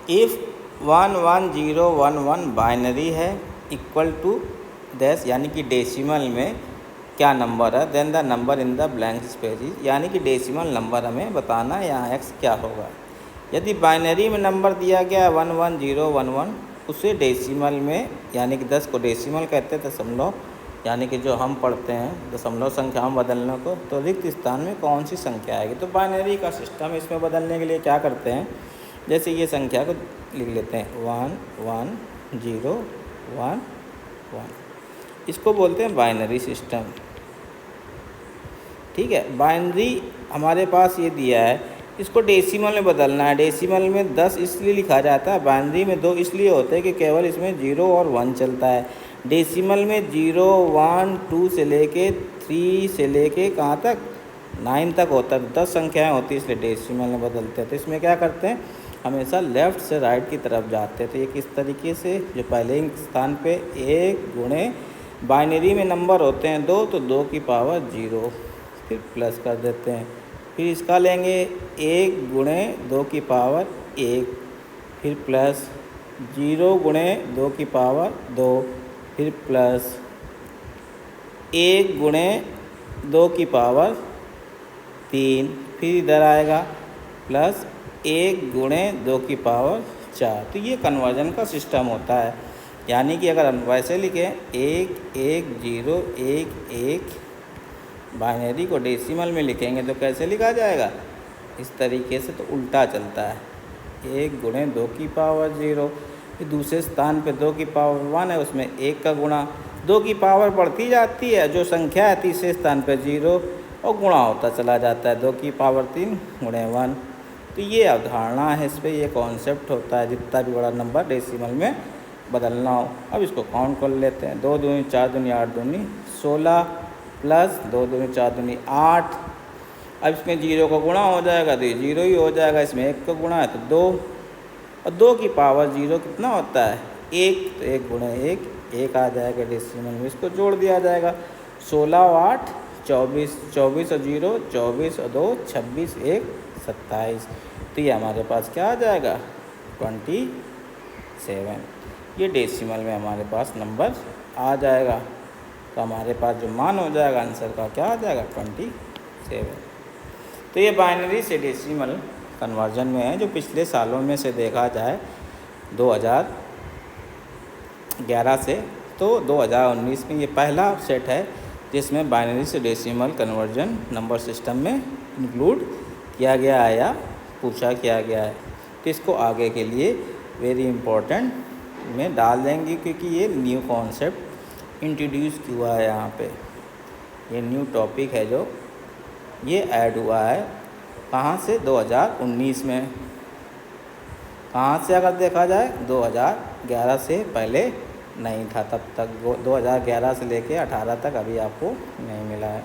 If 11011 binary है equal to dash यानी कि डेसिमल में क्या नंबर है, then the number in the blank space, यानी कि डेसिमल नंबर हमें बताना है यहाँ एक्स क्या होगा। यदि बाइनरी में नंबर दिया गया है 11011, उसे डेसिमल में यानी कि 10 को डेसिमल कहते हैं दशमलव, यानी कि जो हम पढ़ते हैं दशमलव संख्याओं में बदलने को, तो रिक्त स्थान में कौन सी संख्या आएगी। तो बाइनरी का सिस्टम इसमें बदलने के लिए क्या करते हैं, जैसे ये संख्या को लिख लेते हैं 11011, इसको बोलते हैं बाइनरी सिस्टम। ठीक है, बाइनरी हमारे पास ये दिया है, इसको डेसिमल में बदलना है। डेसिमल में 10 इसलिए लिखा जाता है, बाइनरी में 2 इसलिए होते हैं कि केवल इसमें 0 और 1 चलता है। डेसिमल में 0, 1, 2 से लेके 3 से लेके कहाँ तक 9 तक होता है, 10 संख्याएं होती है, इसलिए डेसिमल में बदलते हैं। तो इसमें क्या करते हैं, हमेशा लेफ़्ट से राइट की तरफ जाते हैं। तो ये किस तरीके से, जो पहले स्थान पे 1 गुणे बाइनरी में नंबर होते हैं 2, तो 2 की पावर 0, फिर प्लस कर देते हैं। फिर इसका लेंगे 1 गुणे 2 की पावर 1, फिर प्लस 0 गुणे 2 की पावर 2, फिर प्लस 1 गुणे 2 की पावर 3, फिर इधर आएगा प्लस 1 गुणे 2 की पावर 4। तो ये कन्वर्जन का सिस्टम होता है। यानी कि अगर हम वैसे लिखें 1 1 0 1 1, बाइनरी को डेसिमल में लिखेंगे तो कैसे लिखा जाएगा, इस तरीके से, तो उल्टा चलता है। 1 गुणे 2 की पावर 0, फिर दूसरे स्थान पे 2 की पावर 1 है, उसमें 1 का गुणा, 2 की पावर बढ़ती जाती है, जो संख्या है तीसरे स्थान पे 0 और गुणा होता चला जाता है, 2 की पावर 3 गुणे 1। तो ये अवधारणा है, इस पर ये कॉन्सेप्ट होता है, जितना भी बड़ा नंबर डेसिमल में बदलना हो। अब इसको काउंट कर लेते हैं, 2 दूनी 4 दूनी 8 दूनी 16, प्लस 2 दूनी 4 दूनी 8। अब इसमें 0 का गुणा हो जाएगा तो ये 0 ही हो जाएगा, इसमें 1 का गुणा है तो 2, और 2 की पावर 0 कितना होता है 1, तो 1 गुणे 1 आ जाएगा डेसिमल में, इसको जोड़ दिया जाएगा। 16 और 8 24, 24 और 0 24 और 2 26, 1 27। तो ये हमारे पास क्या आ जाएगा 27। ये डेसिमल में हमारे पास नंबर आ जाएगा। तो हमारे पास जो मान हो जाएगा आंसर का क्या आ जाएगा 27। तो ये बाइनरी से डेसिमल कन्वर्जन में है, जो पिछले सालों में से देखा जाए 2011 से तो 2019 में ये पहला सेट है जिसमें बाइनरी से डेसिमल कन्वर्जन नंबर सिस्टम में इंक्लूड किया गया है या पूछा किया गया है। तो इसको आगे के लिए वेरी इम्पोर्टेंट में डाल देंगे, क्योंकि ये न्यू कॉन्सेप्ट इंट्रोड्यूस हुआ है यहाँ पे, ये न्यू टॉपिक है जो ये ऐड हुआ है। कहाँ से 2019 में, कहाँ से अगर देखा जाए 2011 से पहले नहीं था, तब तक 2011 से लेके 18 तक अभी आपको नहीं मिला है।